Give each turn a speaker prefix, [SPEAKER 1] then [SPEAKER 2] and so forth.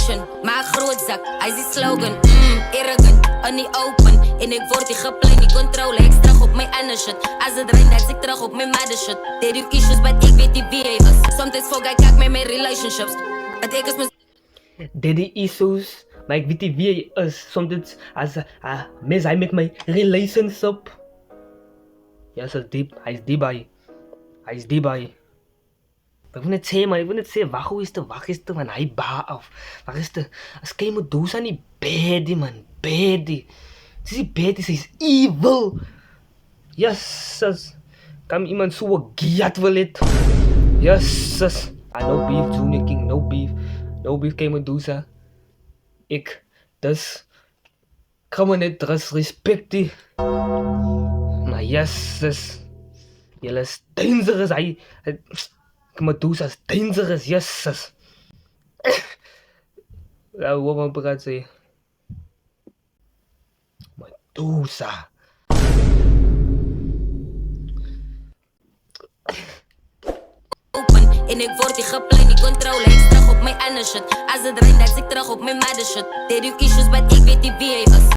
[SPEAKER 1] motion, maar groot zak, hij is die slogan. Arrogant, on die open. En ik word die geplein, die controle. Ik terug op mijn andere shit. Als het regent, dat ik terug op mijn mother shit. They do issues, but ik weet niet wie hij is. Sometimes fuck, ik kijk met mijn relationships. Dat ik is mijn...
[SPEAKER 2] Daddy issues, maar ik weet niet wie hij is. Soms als mis hij met mijn relationship. Ja, zo diep. Hij is die bij. Hij is die bij. Ik wil net zeggen, maar ik wil net zeggen, wacht is de, man. Hij ba af. Wacht is de, als ik moet doen, zijn die baddie, man. Baddie. Het is die baddie, ze is evil. Yes, kan iemand zo giat wil het. Yes, no beef, Junior King, no beef. No beef kan je doen, sa. Ik, dus, kan me net respecten. Maar yes, jullie is dangerous, hij Medusa is dangerous, yes. Ja, hoe man praat ze? Medusa.
[SPEAKER 1] Open, en ik word die geplein, die controle. Ik terug op mijn andere shit. Als het regent, dat ik terug op mijn mother shit. They do issues, but ik weet niet wie hij is.